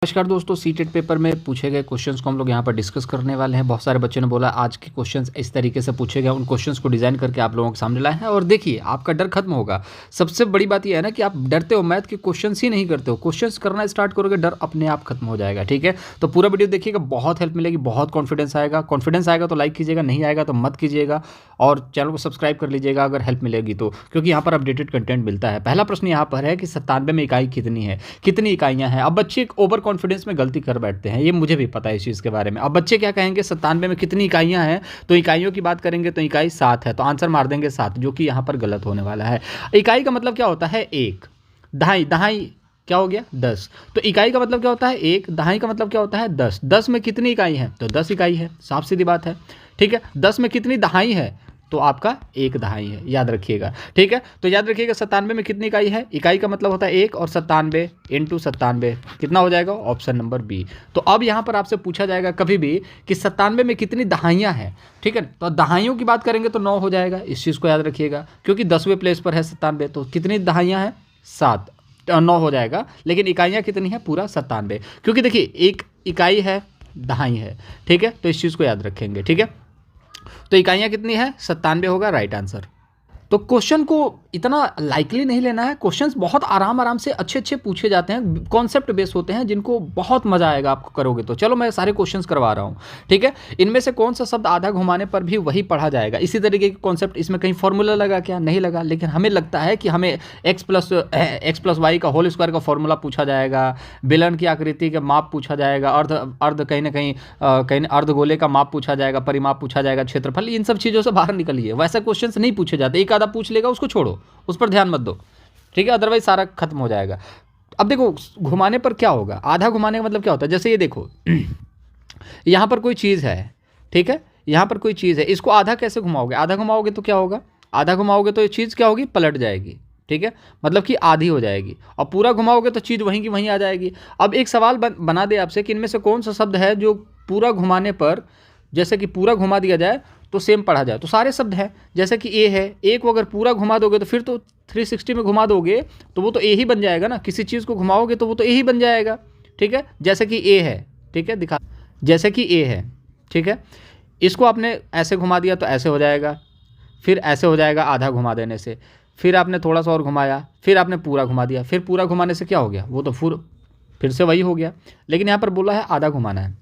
नमस्कार दोस्तों, CTET paper में पूछे गए क्वेश्चंस को हम लोग यहाँ पर डिस्कस करने वाले हैं। बहुत सारे बच्चों ने बोला आज के क्वेश्चंस इस तरीके से पूछे गए, उन क्वेश्चंस को डिज़ाइन करके आप लोगों के सामने लाए हैं। और देखिए, आपका डर खत्म होगा। सबसे बड़ी बात यह है ना कि आप डरते हो, मैथ के क्वेश्चंस ही नहीं करते हो। क्वेश्चंस करना स्टार्ट करोगे, डर अपने आप खत्म हो जाएगा। ठीक है, तो पूरा वीडियो देखिएगा, बहुत हेल्प मिलेगी, बहुत कॉन्फिडेंस आएगा। कॉन्फिडेंस आएगा तो लाइक कीजिएगा, नहीं आएगा तो मत कीजिएगा। और चैनल को सब्सक्राइब कर लीजिएगा अगर हेल्प मिलेगी तो, क्योंकि यहाँ पर अपडेटेड कंटेंट मिलता है। पहला प्रश्न यहाँ पर है कि 97 में इकाई कितनी है, कितनी इकाइयाँ हैं। अब बच्चे एक ओवर कॉन्फिडेंस में गलती कर बैठते हैं, ये मुझे भी पता है इस चीज़ के बारे में। अब बच्चे क्या कहेंगे, 97 में कितनी इकाइयाँ हैं, तो इकाइयों की बात करेंगे तो इकाई 7 है, तो आंसर मार देंगे 7, जो कि यहाँ पर गलत होने वाला है। इकाई का मतलब क्या होता है, एक। दहाई, दहाई क्या हो गया, 10। तो इकाई का मतलब क्या होता है, एक। दहाई का मतलब क्या होता है, 10। 10 में कितनी इकाई है, तो 10 इकाई है, साफ सीधी बात है। ठीक है, 10 में कितनी दहाई है, तो आपका एक दहाई है, याद रखिएगा। ठीक है, तो याद रखिएगा 97 में कितनी इकाई है, इकाई का मतलब होता है एक, और 97 इंटू 97 कितना हो जाएगा, ऑप्शन नंबर बी। तो अब यहाँ पर आपसे पूछा जाएगा कभी भी कि 97 में कितनी दहाइयाँ हैं। ठीक है, तो दहाइयों की बात करेंगे तो 9 हो जाएगा, इस चीज़ को याद रखिएगा, क्योंकि 10वें प्लेस पर है 97। तो कितनी दहाइयाँ हैं, 7, 9 हो जाएगा। लेकिन इकाइयाँ कितनी हैं, पूरा 97, क्योंकि देखिए एक इकाई है, दहाई है। ठीक है, तो इस चीज़ को याद रखेंगे। ठीक है, तो इकाइयाँ कितनी है, 97 होगा राइट आंसर। तो क्वेश्चन को इतना लाइकली नहीं लेना है। क्वेश्चंस बहुत आराम आराम से अच्छे अच्छे पूछे जाते हैं, कॉन्सेप्ट बेस होते हैं, जिनको बहुत मजा आएगा आपको करोगे तो। चलो मैं सारे क्वेश्चंस करवा रहा हूँ। ठीक है, इनमें से कौन सा शब्द आधा घुमाने पर भी वही पढ़ा जाएगा, इसी तरीके के कॉन्सेप्ट। इसमें कहीं फॉर्मूला लगा क्या, नहीं लगा, लेकिन हमें लगता है कि हमें एक्स प्लस वाई का होल स्क्वायर का फॉर्मूला पूछा जाएगा, बेलन की आकृति का माप पूछा जाएगा, अर्ध अर्ध कहीं ना कहीं अर्धगोले का माप पूछा जाएगा, परिमाप पूछा जाएगा, क्षेत्रफल। इन सब चीज़ों से बाहर निकलिए, वैसे क्वेश्चंस नहीं पूछे जाते। एक आधा पूछ लेगा, उसको छोड़ो, उस पर ध्यान मत दो। ठीक है, अदरवाइज सारा खत्म हो जाएगा। अब देखो, घुमाने पर क्या होगा, आधा घुमाने का मतलब क्या होता है, जैसे ये देखो यहां पर कोई चीज़ है। ठीक है, यहां पर कोई चीज़ है, इसको आधा कैसे घुमाओगे, आधा घुमाओगे तो क्या होगा, आधा घुमाओगे तो ये चीज़ क्या होगी, पलट जाएगी। ठीक है, मतलब कि आधी हो जाएगी। और पूरा घुमाओगे तो चीज़ वहीं की वहीं आ जाएगी। अब एक सवाल बना दे आपसे कि इनमें से कौन सा शब्द है जो पूरा घुमाने पर, जैसे कि पूरा घुमा दिया जाए तो सेम पढ़ा जाए। तो सारे शब्द हैं, जैसे कि ए है, ए को अगर पूरा घुमा दोगे तो फिर तो 360 में घुमा दोगे तो वो तो ए ही बन जाएगा ना। किसी चीज़ को घुमाओगे तो वो तो ए ही बन जाएगा। ठीक है, जैसे कि ए है, ठीक है, दिखा, जैसे कि ए है। ठीक है, इसको आपने ऐसे घुमा दिया तो ऐसे हो जाएगा, फिर ऐसे हो जाएगा आधा घुमा देने से, फिर आपने थोड़ा सा और घुमाया, फिर आपने पूरा घुमा दिया, फिर पूरा घुमाने से क्या हो गया, वो तो फिर से वही हो गया। लेकिन यहाँ पर बोला है आधा घुमाना है,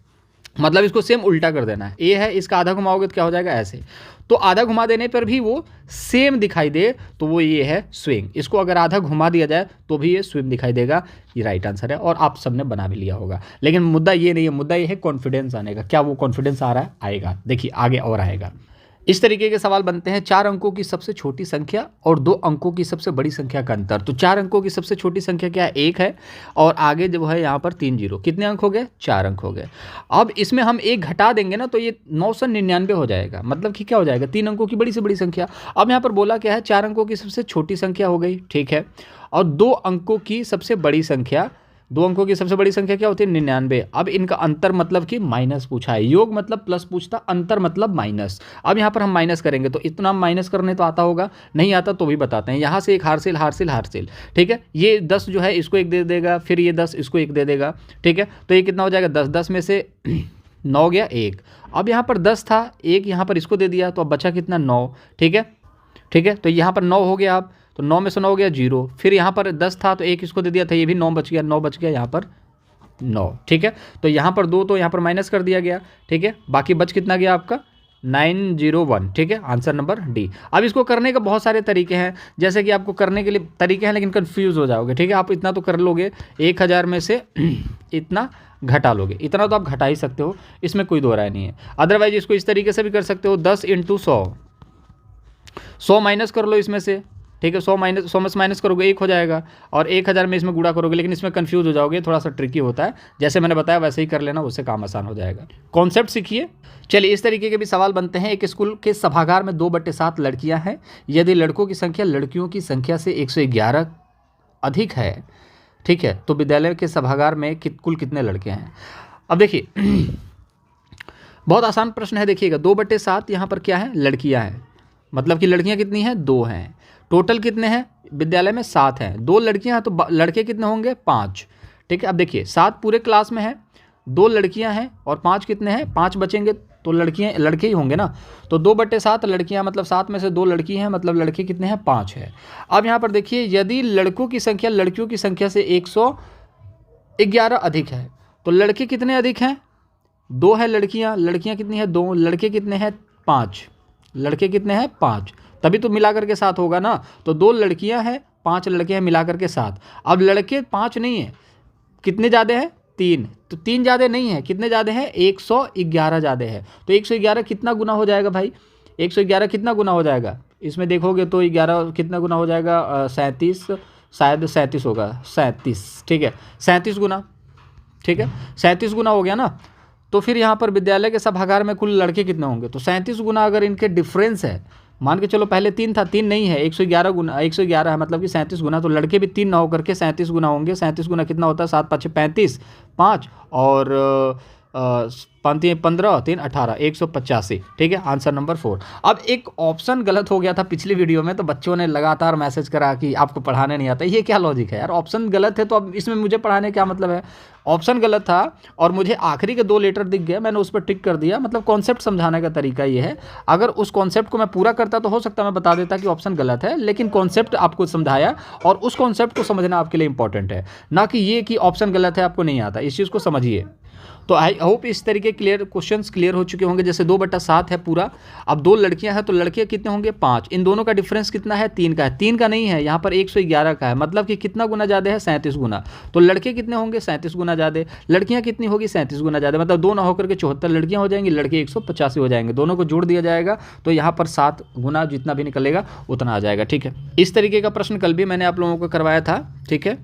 मतलब इसको सेम उल्टा कर देना है। ए है, इसका आधा घुमाओगे तो क्या हो जाएगा, ऐसे। तो आधा घुमा देने पर भी वो सेम दिखाई दे तो वो ये है स्विंग। इसको अगर आधा घुमा दिया जाए तो भी ये स्विंग दिखाई देगा। ये राइट आंसर है, और आप सबने बना भी लिया होगा। लेकिन मुद्दा ये नहीं है, मुद्दा ये है कॉन्फिडेंस आने का। क्या वो कॉन्फिडेंस आ रहा है, आएगा, देखिए आगे और आएगा। इस तरीके के सवाल बनते हैं, 4 अंकों की सबसे छोटी संख्या और 2 अंकों की सबसे बड़ी संख्या का अंतर। तो 4 अंकों की सबसे छोटी संख्या क्या है, 1 है, और आगे जो है यहाँ पर 3 जीरो। कितने अंक हो गए, 4 अंक हो गए। अब इसमें हम 1 घटा देंगे ना तो ये 999 हो जाएगा, मतलब कि क्या हो जाएगा, 3 अंकों की बड़ी से बड़ी संख्या। अब यहाँ पर बोला क्या है, 4 अंकों की सबसे छोटी संख्या हो गई, ठीक है, और 2 अंकों की सबसे बड़ी संख्या। 2 अंकों की सबसे बड़ी संख्या क्या होती है, 99। अब इनका अंतर मतलब कि माइनस पूछा है, योग मतलब प्लस पूछता, अंतर मतलब माइनस। अब यहाँ पर हम माइनस करेंगे तो इतना माइनस करने तो आता होगा, नहीं आता तो भी बताते हैं। यहाँ से एक हारसेल हारसेल हारसेल, ठीक है, ये 10 जो है इसको 1 दे देगा, फिर ये 10 इसको 1 दे देगा। ठीक है, तो ये कितना हो जाएगा, 10, 10 में से 9 गया 1। अब यहाँ पर 10 था, 1 यहाँ पर इसको दे दिया, तो अब बचा कितना, 9। ठीक है, ठीक है, तो यहाँ पर 9 हो गया। अब तो 9 में से 9 हो गया 0, फिर यहाँ पर 10 था तो 1 इसको दे दिया था, ये भी 9 बच गया, 9 बच गया यहाँ पर 9। ठीक है, तो यहाँ पर 2 तो यहाँ पर माइनस कर दिया गया। ठीक है, बाकी बच कितना गया आपका, 901। ठीक है, आंसर नंबर डी। अब इसको करने के बहुत सारे तरीके हैं, जैसे कि आपको करने के लिए तरीके हैं लेकिन कंफ्यूज हो जाओगे। ठीक है, आप इतना तो कर लोगे, 1000 में से इतना घटा लोगे, इतना तो आप घटा ही सकते हो, इसमें कोई दो राय नहीं है। अदरवाइज इसको इस तरीके से भी कर सकते हो, 10 इंटू 100 माइनस कर लो इसमें से। ठीक है, 100 में से माइनस करोगे 1 हो जाएगा, और 1000 में इसमें गुणा करोगे, लेकिन इसमें कंफ्यूज हो जाओगे, थोड़ा सा ट्रिकी होता है। जैसे मैंने बताया वैसे ही कर लेना, उससे काम आसान हो जाएगा। कॉन्सेप्ट सीखिए। चलिए, इस तरीके के भी सवाल बनते हैं। एक स्कूल के सभागार में 2/7 लड़कियां हैं। यदि लड़कों की संख्या लड़कियों की संख्या से 111 अधिक है, ठीक है, तो विद्यालय के सभागार में कुल कितने लड़के हैं। अब देखिए बहुत आसान प्रश्न है, देखिएगा 2/7 यहाँ पर क्या है, लड़कियाँ हैं, मतलब कि लड़कियाँ कितनी हैं, 2 हैं। टोटल कितने हैं विद्यालय में, 7 हैं। 2 लड़कियां हैं तो लड़के कितने होंगे, 5। ठीक है। अब देखिए 7 पूरे क्लास में है, 2 लड़कियां हैं और 5 कितने हैं, 5 बचेंगे तो लड़के ही होंगे ना। तो 2/7 लड़कियां, मतलब 7 में से 2 लड़की हैं, मतलब लड़के कितने हैं, 5 है। अब यहाँ पर देखिए यदि लड़कों की संख्या लड़कियों की संख्या से 111 अधिक है तो लड़के कितने अधिक हैं, 2 है लड़कियां कितनी है, 2, लड़के कितने हैं, 5, लड़के कितने हैं, 5, तभी तो मिला करके 7 होगा ना। तो 2 लड़कियां हैं, 5 लड़के हैं, मिला करके 7। अब लड़के 5 नहीं है, कितने ज़्यादा हैं, 3, तो 3 ज़्यादा नहीं है, कितने ज़्यादा है, 111 ज़्यादा है। तो 111 कितना गुना हो जाएगा भाई, 111 कितना गुना हो जाएगा, इसमें देखोगे तो 11 कितना गुना हो जाएगा, 37, शायद 37 होगा, 37, ठीक है, 37 गुना, ठीक है, 37 गुना हो गया ना। तो फिर यहाँ पर विद्यालय के सभागार में कुल लड़के कितने होंगे, तो 37 गुना अगर इनके डिफरेंस है, मान के चलो पहले 3 था, 3 नहीं है, 111 गुना, 111 है, मतलब कि 37 गुना, तो लड़के भी 3 ना होकर के 37 गुना होंगे। 37 गुना कितना होता है, 7 5 35, 5 और 15 3 18, 185, ठीक है, आंसर नंबर 4। अब एक ऑप्शन गलत हो गया था पिछली वीडियो में, तो बच्चों ने लगातार मैसेज करा कि आपको पढ़ाने नहीं आता। ये क्या लॉजिक है यार, ऑप्शन गलत है तो अब इसमें मुझे पढ़ाने क्या मतलब है। ऑप्शन गलत था और मुझे आखिरी के 2 लेटर दिख गए, मैंने उस पर टिक कर दिया। मतलब कॉन्सेप्ट समझाने का तरीका ये है, अगर उस कॉन्सेप्ट को मैं पूरा करता तो हो सकता मैं बता देता कि ऑप्शन गलत है, लेकिन कॉन्सेप्ट आपको समझाया और उस कॉन्सेप्ट को समझना आपके लिए इंपॉर्टेंट है, ना कि ये कि ऑप्शन गलत है आपको नहीं आता। इस चीज़ को समझिए। तो आई होप इस तरीके क्वेश्चंस क्लियर हो चुके होंगे। जैसे 2/7 है पूरा, अब 2 लड़कियां हैं तो लड़के कितने होंगे, 5, इन दोनों का डिफरेंस कितना है, 3 का है, 3 का नहीं है, यहाँ पर 111 का है, मतलब कि कितना गुना ज़्यादा है, 37 गुना। तो लड़के कितने होंगे, 37 गुना ज़्यादा, लड़कियाँ कितनी होगी, 37 गुना ज़्यादा, मतलब 2 ना होकर के 74 लड़कियाँ हो जाएंगी, लड़के 185 हो जाएंगे। दोनों को जोड़ दिया जाएगा तो यहाँ पर 7 गुना जितना भी निकलेगा उतना आ जाएगा, ठीक है। इस तरीके का प्रश्न कल भी मैंने आप लोगों को करवाया था, ठीक है।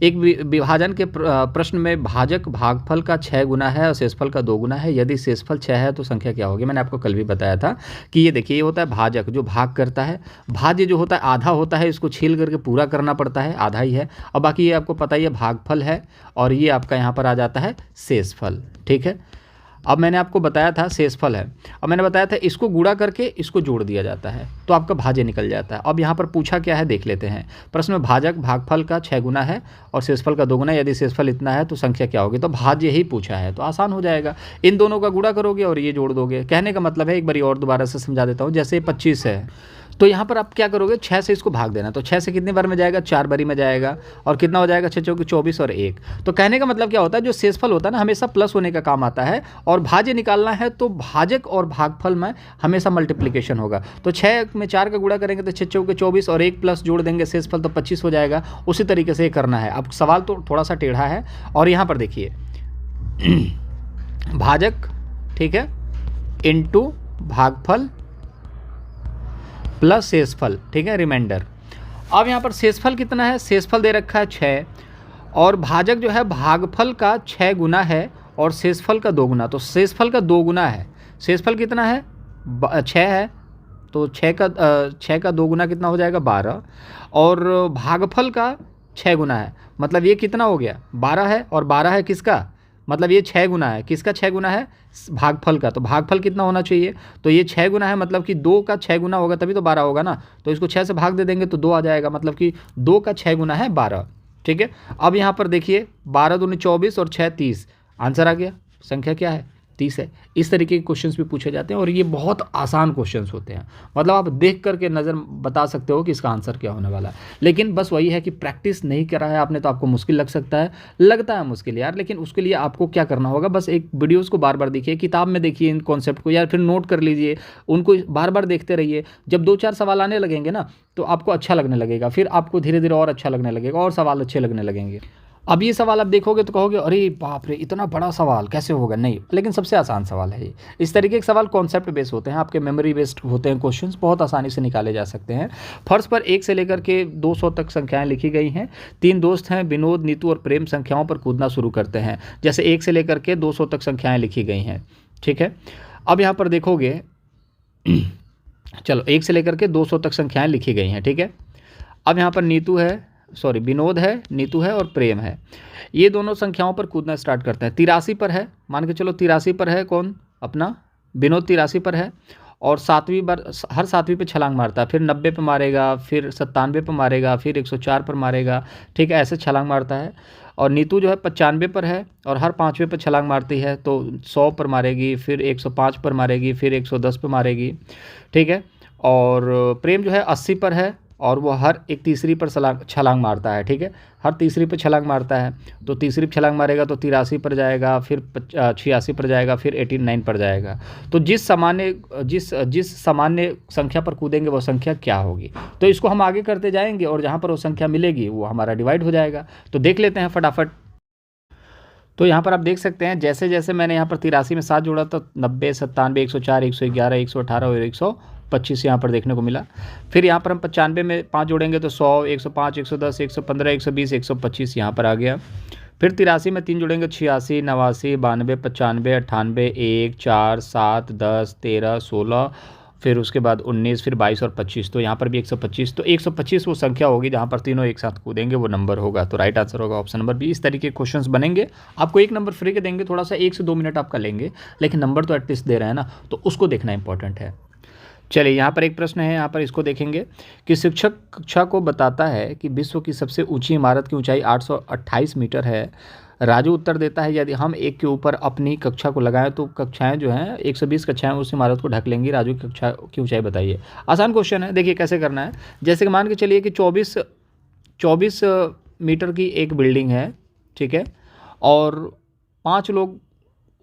एक विभाजन के प्रश्न में भाजक भागफल का 6 गुना है और शेषफल का 2 गुना है, यदि शेषफल 6 है तो संख्या क्या होगी। मैंने आपको कल भी बताया था कि ये देखिए, ये होता है भाजक जो भाग करता है, भाज्य जो होता है आधा होता है, इसको छील करके पूरा करना पड़ता है, आधा ही है, और बाकी ये आपको पता ही है भागफल है, और ये आपका यहाँ पर आ जाता है शेषफल, ठीक है। अब मैंने आपको बताया था शेषफल है, अब मैंने बताया था इसको गुणा करके इसको जोड़ दिया जाता है तो आपका भाज्य निकल जाता है। अब यहाँ पर पूछा क्या है देख लेते हैं। प्रश्न में भाजक भागफल का 6 गुना है और शेषफल का 2 गुना, यदि शेषफल इतना है तो संख्या क्या होगी। तो भाज्य ही पूछा है तो आसान हो जाएगा, इन दोनों का गुणा करोगे और ये जोड़ दोगे। कहने का मतलब है, एक बार और दोबारा से समझा देता हूँ। जैसे 25 है तो यहाँ पर आप क्या करोगे, 6 से इसको भाग देना, तो 6 से कितने बार में जाएगा, 4 बारी में जाएगा, और कितना हो जाएगा, 6 चौके 24 और 1। तो कहने का मतलब क्या होता है, जो शेषफल होता है ना हमेशा प्लस होने का काम आता है, और भाज्य निकालना है तो भाजक और भागफल में हमेशा मल्टीप्लिकेशन होगा। तो 6 में 4 का गुणा करेंगे तो 6 चौके 24 और 1 प्लस जोड़ देंगे शेषफल तो 25 हो जाएगा। उसी तरीके से करना है। अब सवाल तो थोड़ा सा टेढ़ा है, और यहाँ पर देखिए भाजक, ठीक है, इंटू भागफल प्लस शेषफल, ठीक है, रिमाइंडर। अब यहाँ पर शेषफल कितना है, शेषफल दे रखा है 6, और भाजक जो है भागफल का 6 गुना है और शेषफल का 2 गुना, तो शेषफल का 2 गुना है। शेषफल कितना है, 6 है, तो 6 का 2 गुना कितना हो जाएगा, 12, और भागफल का 6 गुना है, मतलब ये कितना हो गया, 12 है, और 12 है किसका, मतलब ये 6 गुना है, किसका 6 गुना है, भागफल का। तो भागफल कितना होना चाहिए, तो ये 6 गुना है, मतलब कि 2 का 6 गुना होगा तभी तो 12 होगा ना। तो इसको 6 से भाग दे देंगे तो 2 आ जाएगा, मतलब कि 2 का 6 गुना है 12, ठीक है। अब यहाँ पर देखिए 12 दूनी 24 और 6 30, आंसर आ गया, संख्या क्या है, 30 है। इस तरीके के क्वेश्चंस भी पूछे जाते हैं और ये बहुत आसान क्वेश्चंस होते हैं, मतलब आप देख करके नज़र बता सकते हो कि इसका आंसर क्या होने वाला है। लेकिन बस वही है कि प्रैक्टिस नहीं करा है आपने तो आपको मुश्किल लग सकता है, लगता है मुश्किल यार, लेकिन उसके लिए आपको क्या करना होगा, बस एक वीडियोस को बार बार देखिए, किताब में देखिए इन कॉन्सेप्ट को, या फिर नोट कर लीजिए, उनको बार बार देखते रहिए। जब 2-4 सवाल आने लगेंगे ना तो आपको अच्छा लगने लगेगा, फिर आपको धीरे धीरे और अच्छा लगने लगेगा और सवाल अच्छे लगने लगेंगे। अब ये सवाल आप देखोगे तो कहोगे अरे बाप रे इतना बड़ा सवाल कैसे होगा, नहीं, लेकिन सबसे आसान सवाल है ये। इस तरीके के सवाल कॉन्सेप्ट बेस्ड होते हैं, आपके मेमोरी बेस्ड होते हैं, क्वेश्चंस बहुत आसानी से निकाले जा सकते हैं। फर्श पर 1 से लेकर के 200 तक संख्याएं लिखी गई हैं। 3 दोस्त हैं, विनोद, नीतू और प्रेम संख्याओं पर कूदना शुरू करते हैं। जैसे 1 से लेकर के 200 तक संख्याएँ लिखी गई हैं, ठीक है। अब यहाँ पर देखोगे चलो 1 से लेकर के 200 तक संख्याएँ लिखी गई हैं, ठीक है। अब यहाँ पर विनोद है, नीतू है और प्रेम है, ये दोनों संख्याओं पर कूदना स्टार्ट करते हैं। 83 पर है, मान के चलो 83 पर है कौन, अपना विनोद 83 पर है, और 7वीं बार हर 7वीं पे छलांग मारता है, फिर 90 पे मारेगा, फिर 97 पे मारेगा, फिर 104 पर मारेगा, ठीक है, ऐसे छलांग मारता है। और नीतू जो है 95 पर है और हर 5वें पर छलांग मारती है, तो 100 पर मारेगी, फिर 105 पर मारेगी, फिर 110 पर मारेगी, ठीक है। और प्रेम जो है 80 पर है और वो हर एक तीसरी पर छलांग मारता है, ठीक है, हर तीसरी पर छलांग मारता है। तो तीसरी पर छलांग मारेगा तो 83 पर जाएगा, फिर 86 पर जाएगा, फिर 89 पर जाएगा। तो जिस सामान्य संख्या पर कूदेंगे वो संख्या क्या होगी, तो इसको हम आगे करते जाएंगे और जहाँ पर वो संख्या मिलेगी वो हमारा डिवाइड हो जाएगा। तो देख लेते हैं फटाफट। तो यहाँ पर आप देख सकते हैं जैसे जैसे मैंने यहाँ पर 83 में 7 जोड़ा तो 90, 97, 104, 111, 118 और 125 यहाँ पर देखने को मिला। फिर यहाँ पर हम 95 में 5 जोड़ेंगे तो 100, 105, 110, 115, 120, 125 यहाँ पर आ गया। फिर 83 में 3 जोड़ेंगे 86, 89, 92, 95, 98, 1, 4, 7, 10, 13, 16, फिर उसके बाद 19, फिर 22 और 25। तो यहाँ पर भी 125। तो 125 वो संख्या होगी जहाँ पर तीनों एक साथ कूदेंगे वो नंबर होगा। तो राइट आंसर होगा ऑप्शन नंबर बी। इस तरीके के क्वेश्चंस बनेंगे। आपको 1 नंबर फ्री के देंगे, थोड़ा सा 1 से 2 मिनट आपका लेंगे, लेकिन नंबर तो एटलीस्ट दे रहे हैं ना, तो उसको देखना इंपॉर्टेंट है। चलिए यहाँ पर एक प्रश्न है, यहाँ पर इसको देखेंगे कि शिक्षक कक्षा को बताता है कि विश्व की सबसे ऊंची इमारत की ऊंचाई 828 मीटर है। राजू उत्तर देता है यदि हम एक के ऊपर अपनी कक्षा को लगाएं तो कक्षाएं जो हैं 120 कक्षाएं उस इमारत को ढक लेंगी। राजू की कक्षा की ऊंचाई बताइए। आसान क्वेश्चन है, देखिए कैसे करना है। जैसे कि मान के चलिए कि 24 मीटर की एक बिल्डिंग है, ठीक है, और 5 लोग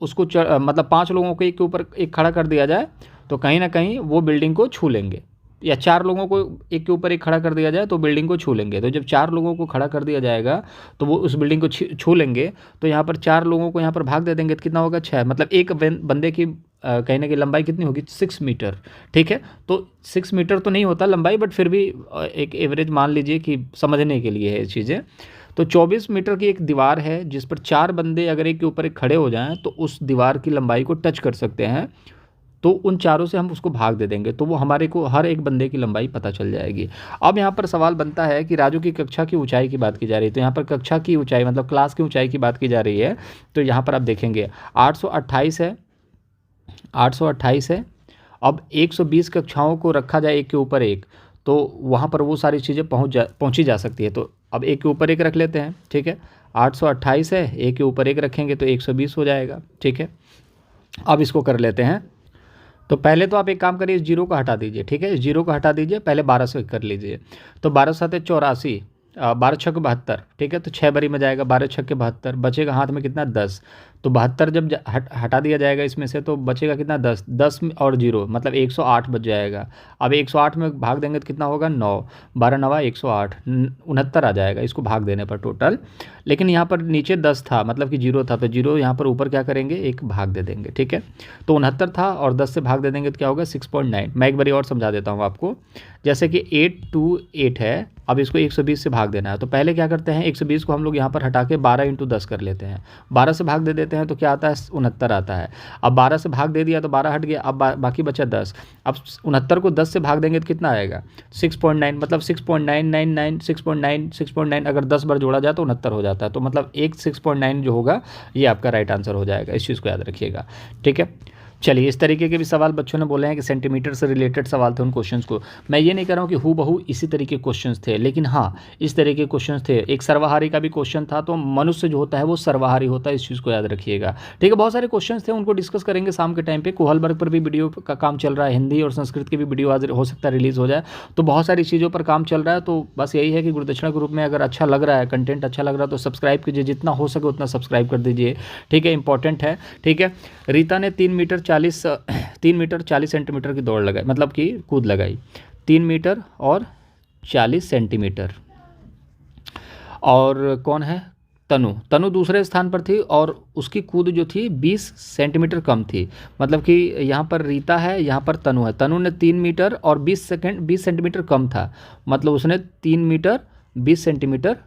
उसको मतलब 5 लोगों को एक के ऊपर एक खड़ा कर दिया जाए तो कहीं ना कहीं वो बिल्डिंग को छू लेंगे, या 4 लोगों को एक के ऊपर एक खड़ा कर दिया जाए तो बिल्डिंग को छू लेंगे। तो जब 4 लोगों को खड़ा कर दिया जाएगा तो वो उस बिल्डिंग को छू लेंगे। तो यहाँ पर 4 लोगों को यहाँ पर भाग दे देंगे तो कितना होगा 6, मतलब एक बंदे की कहने की लंबाई कितनी होगी 6 मीटर, ठीक है। तो 6 मीटर तो नहीं होता लंबाई, बट फिर भी एक एवरेज मान लीजिए कि समझने के लिए है ये चीज़ें। तो 24 मीटर की एक दीवार है जिस पर 4 बंदे अगर एक के ऊपर एक खड़े हो जाएं तो उस दीवार की लंबाई को टच कर सकते हैं। तो उन चारों से हम उसको भाग दे देंगे तो वो हमारे को हर एक बंदे की लंबाई पता चल जाएगी। अब यहाँ पर सवाल बनता है कि राजू की कक्षा की ऊंचाई की बात की जा रही है, तो यहाँ पर कक्षा की ऊंचाई मतलब क्लास की ऊंचाई की बात की जा रही है। तो यहाँ पर आप देखेंगे 828 है, 828 है। अब 120 कक्षाओं को रखा जाए एक के ऊपर एक, तो वहाँ पर वो सारी चीज़ें पहुँची जा सकती है। तो अब एक के ऊपर एक रख लेते हैं, ठीक है। 828 है, एक के ऊपर एक रखेंगे तो 120 हो जाएगा, ठीक है। अब इसको कर लेते हैं। तो पहले तो आप एक काम करिए, इस जीरो को हटा दीजिए, ठीक है, इस जीरो को हटा दीजिए, पहले 12 से कर लीजिए। तो 12 7 84, 12 6 72, ठीक है। तो 6 बारी में जाएगा, 12 6 72, बचेगा हाथ में कितना 10। तो 72 जब हटा दिया जाएगा इसमें से तो बचेगा कितना 10, 10 और 0 मतलब 108 बच जाएगा। अब 108 में भाग देंगे तो कितना होगा 9, 12 9 108, 69 आ जाएगा इसको भाग देने पर टोटल। लेकिन यहाँ पर नीचे 10 था मतलब कि 0 था, तो 0 यहाँ पर ऊपर क्या करेंगे एक भाग दे देंगे, ठीक है। तो 69 था और 10 से भाग दे देंगे तो क्या होगा 6.9। मैं एक बारी और समझा देता हूँ आपको। जैसे कि 828 है, अब इसको 120 से भाग देना है। तो पहले क्या करते हैं 120 को हम लोग यहाँ पर हटा के 12 × 10 कर लेते हैं। 12 से भाग दे देते हैं तो क्या आता है 69 आता है। अब 12 से भाग दे दिया तो 12 हट गया, अब बाकी बचा 10। अब 69 को 10 से भाग देंगे तो कितना आएगा 6.9, मतलब 6.999 6.9 6.9 अगर 10 बार जोड़ा जाए तो 69 हो जाता है। तो मतलब एक 6.9 जो होगा ये आपका राइट आंसर हो जाएगा। इस चीज़ को याद रखिएगा, ठीक है। चलिए इस तरीके के भी सवाल बच्चों ने बोले हैं कि सेंटीमीटर से रिलेटेड सवाल थे उन क्वेश्चंस को। मैं ये नहीं कह रहा हूँ कि हूबहू इसी तरीके के क्वेश्चंस थे, लेकिन हाँ इस तरीके के क्वेश्चंस थे। एक सर्वहारी का भी क्वेश्चन था, तो मनुष्य जो होता है वो सर्वहारी होता है, इस चीज़ को याद रखिएगा, ठीक है। बहुत सारे क्वेश्चंस थे, उनको डिस्कस करेंगे शाम के टाइम पे। कोहलबर्ग पर भी वीडियो का काम चल रहा है, हिंदी और संस्कृत की भी वीडियो आज हो सकता है रिलीज़ हो जाए। तो बहुत सारी चीज़ों पर काम चल रहा है। तो बस यही है कि गुरुदक्षिणा ग्रुप में अगर अच्छा लग रहा है, कंटेंट अच्छा लग रहा है तो सब्सक्राइब कीजिए, जितना हो सके उतना सब्सक्राइब कर दीजिए, ठीक है, इंपॉर्टेंट है, ठीक है। रीता ने 3 मीटर 40 सेंटीमीटर की दौड़ लगाई, मतलब कि कूद लगाई 3 मीटर और 40 सेंटीमीटर। और कौन है तनु दूसरे स्थान पर थी और उसकी कूद जो थी 20 सेंटीमीटर कम थी। मतलब कि यहाँ पर रीता है, यहाँ पर तनु है। तनु ने 3 मीटर और 20 सेंटीमीटर कम था, मतलब उसने 3 मीटर 20 सेंटीमीटर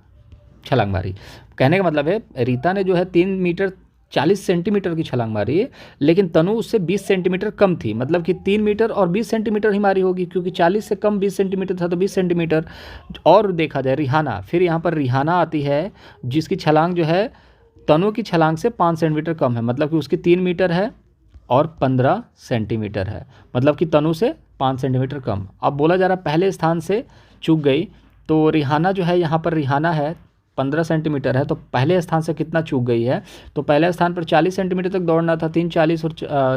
छलांग मारी। कहने का मतलब है रीता ने जो है 3 मीटर 40 सेंटीमीटर की छलांग मारी है, लेकिन तनु उससे 20 सेंटीमीटर कम थी, मतलब कि 3 मीटर और 20 सेंटीमीटर ही मारी होगी, क्योंकि 40 से कम 20 सेंटीमीटर था तो 20 सेंटीमीटर। और देखा जाए रिहाना, फिर यहाँ पर रिहाना आती है जिसकी छलांग जो है तनु की छलांग से 5 सेंटीमीटर कम है, मतलब कि उसकी 3 मीटर है और 15 सेंटीमीटर है, मतलब कि तनु से 5 सेंटीमीटर कम। अब बोला जा रहा है पहले स्थान से चूक गई, तो रिहाना जो है यहाँ पर रिहाना है 15 सेंटीमीटर है, तो पहले स्थान से कितना चूक गई है, तो पहले स्थान पर 40 सेंटीमीटर तक दौड़ना था, 3 40 और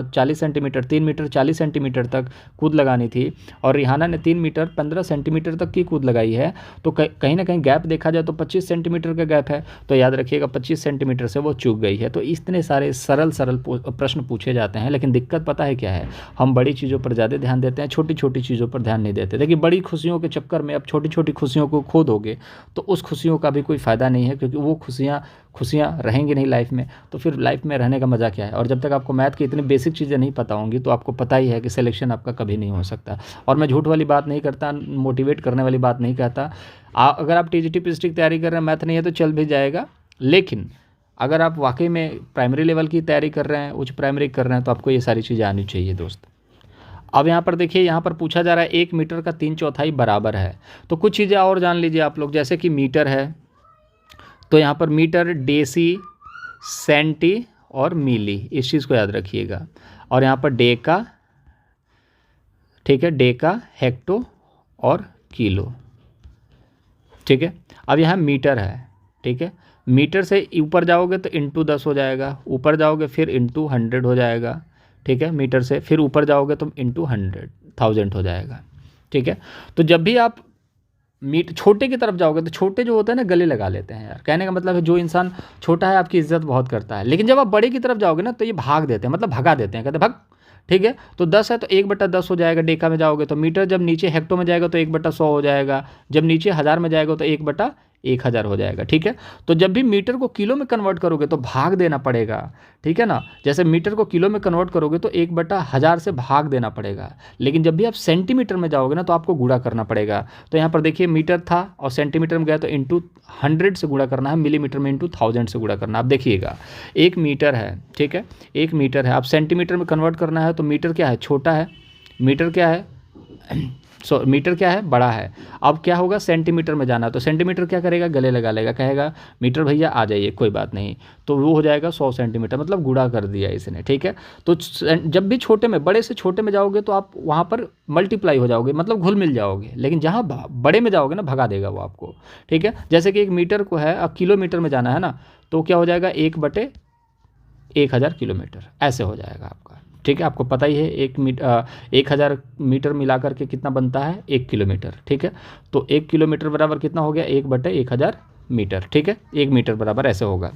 40 सेंटीमीटर, 3 मीटर 40 सेंटीमीटर तक कूद लगानी थी, और रिहाना ने 3 मीटर 15 सेंटीमीटर तक की कूद लगाई है। तो कहीं ना कहीं गैप देखा जाए तो 25 सेंटीमीटर का गैप है, तो याद रखिएगा 25 सेंटीमीटर से वो चूक गई है। तो इतने सारे सरल प्रश्न पूछे जाते हैं, लेकिन दिक्कत पता है क्या है, हम बड़ी चीज़ों पर ज़्यादा ध्यान देते हैं, छोटी छोटी चीज़ों पर ध्यान नहीं देते। देखिए बड़ी खुशियों के चक्कर में अब छोटी छोटी खुशियों को खो दोगे तो उस खुशियों का भी कोई फ़ायदा नहीं है, क्योंकि वो खुशियाँ रहेंगी नहीं लाइफ में, तो फिर लाइफ में रहने का मज़ा क्या है। और जब तक आपको मैथ की इतनी बेसिक चीज़ें नहीं पता होंगी तो आपको पता ही है कि सिलेक्शन आपका कभी नहीं हो सकता। और मैं झूठ वाली बात नहीं करता, मोटिवेट करने वाली बात नहीं कहता। अगर आप टीजीटी पीएचडी की तैयारी कर रहे हैं, मैथ नहीं है तो चल भी जाएगा, लेकिन अगर आप वाकई में प्राइमरी लेवल की तैयारी कर रहे हैं, उच्च प्राइमरी कर रहे हैं, तो आपको ये सारी चीज़ें आनी चाहिए दोस्त। अब यहाँ पर देखिए, यहाँ पर पूछा जा रहा है 1 मीटर का 3/4 बराबर है, तो कुछ चीज़ें और जान लीजिए आप लोग, जैसे कि मीटर है तो यहाँ पर मीटर, डेसी, सेंटी और मिली, इस चीज़ को याद रखिएगा। और यहाँ पर डेका, ठीक है, डेका, हेक्टो और किलो, ठीक है। अब यहाँ मीटर है, ठीक है, मीटर से ऊपर जाओगे तो इंटू 10 हो जाएगा, ऊपर जाओगे फिर इंटू 100 हो जाएगा, ठीक है। मीटर से फिर ऊपर जाओगे तो इंटू 100,000 हो जाएगा, ठीक है। तो जब भी आप छोटे की तरफ जाओगे तो छोटे जो होते हैं ना गले लगा लेते हैं यार, कहने का मतलब है जो इंसान छोटा है आपकी इज्जत बहुत करता है, लेकिन जब आप बड़े की तरफ जाओगे ना तो ये भाग देते हैं, मतलब भगा देते हैं, कहते हैं भग, ठीक है। तो 10 है तो 1/10 हो जाएगा, डेका में जाओगे तो मीटर, जब नीचे हेक्टो में जाएगा तो 1/100 हो जाएगा, जब नीचे हज़ार में जाएगा तो 1/1000 हो जाएगा, ठीक है। तो जब भी मीटर को किलो में कन्वर्ट करोगे तो भाग देना पड़ेगा, ठीक है ना। जैसे मीटर को किलो में कन्वर्ट करोगे तो 1/1000 से भाग देना पड़ेगा, लेकिन जब भी आप सेंटीमीटर में जाओगे ना तो आपको गुणा करना पड़ेगा। तो यहाँ पर देखिए मीटर था और सेंटीमीटर में गया तो इंटू 100 से गुणा करना है, मिलीमीटर में इंटू 1000 से गुणा करना है। आप देखिएगा 1 मीटर है, ठीक है, 1 मीटर है, आप सेंटीमीटर में कन्वर्ट करना है तो मीटर क्या है, छोटा है, मीटर क्या है मीटर क्या है, बड़ा है। अब क्या होगा, सेंटीमीटर में जाना, तो सेंटीमीटर क्या करेगा, गले लगा लेगा, कहेगा मीटर भैया आ जाइए, कोई बात नहीं, तो वो हो जाएगा 100 सेंटीमीटर, मतलब गुणा कर दिया इसने, ठीक है। तो जब भी छोटे में, बड़े से छोटे में जाओगे तो आप वहाँ पर मल्टीप्लाई हो जाओगे, मतलब घुल मिल जाओगे, लेकिन जहाँ बड़े में जाओगे ना भगा देगा वो आपको, ठीक है। जैसे कि 1 मीटर को है, अब किलोमीटर में जाना है ना, तो क्या हो जाएगा 1/1000 किलोमीटर, ऐसे हो जाएगा आपका, ठीक है। आपको पता ही है 1000 मीटर मिलाकर के कितना बनता है, 1 किलोमीटर, ठीक है। तो 1 किलोमीटर बराबर कितना हो गया, 1/1000 मीटर, ठीक है, 1 मीटर बराबर ऐसे होगा।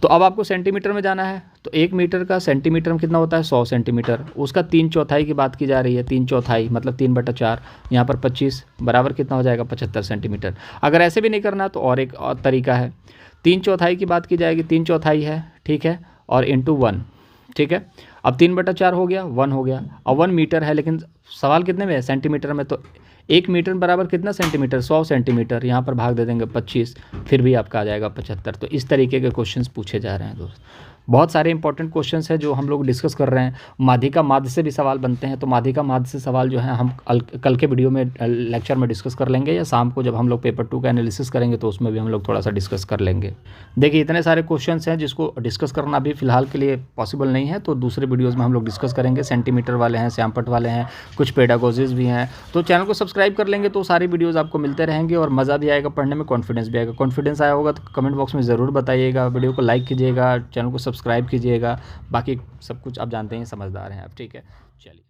तो अब आपको सेंटीमीटर में जाना है, तो 1 मीटर का सेंटीमीटर में कितना होता है, 100 सेंटीमीटर, उसका 3/4 की बात की जा रही है, 3/4 मतलब 3/4, यहाँ पर 25 बराबर कितना हो जाएगा, 75 सेंटीमीटर। अगर ऐसे भी नहीं करना तो और एक और तरीका है, 3/4 की बात की जाएगी, 3/4 है, ठीक है, और इंटू 1, ठीक है। अब 3/4 हो गया, 1 हो गया, अब 1 मीटर है, लेकिन सवाल कितने में है, सेंटीमीटर में, तो 1 मीटर बराबर कितना सेंटीमीटर, 100 सेंटीमीटर, यहाँ पर भाग दे देंगे 25, फिर भी आपका आ जाएगा 75। तो इस तरीके के क्वेश्चंस पूछे जा रहे हैं दोस्त। बहुत सारे इंपॉर्टेंट क्वेश्चंस हैं जो हम लोग डिस्कस कर रहे हैं। माध्यिका माध्य से भी सवाल बनते हैं, तो माध्यिका माध्य से सवाल जो है हम कल के वीडियो में लेक्चर में डिस्कस कर लेंगे, या शाम को जब हम लोग पेपर 2 का एनालिसिस करेंगे तो उसमें भी हम लोग थोड़ा सा डिस्कस कर लेंगे। देखिए इतने सारे क्वेश्चंस हैं जिसको डिस्कस करना अभी फिलहाल के लिए पॉसिबल नहीं है, तो दूसरे वीडियोज़ में हम लोग डिस्कस करेंगे। सेंटीमीटर वाले हैं, श्यामपट्ट वाले हैं, कुछ पेडागोजीज भी हैं, तो चैनल को सब्सक्राइब कर लेंगे तो सारी वीडियोज़ आपको मिलते रहेंगे और मज़ा भी आएगा पढ़ने में, कॉन्फिडेंस भी आएगा। कॉन्फिडेंस आया होगा तो कमेंट बॉक्स में ज़रूर बताइएगा, वीडियो को लाइक कीजिएगा, चैनल को सब्सक्राइब कीजिएगा, बाकी सब कुछ आप जानते हैं, समझदार हैं आप, ठीक है। चलिए।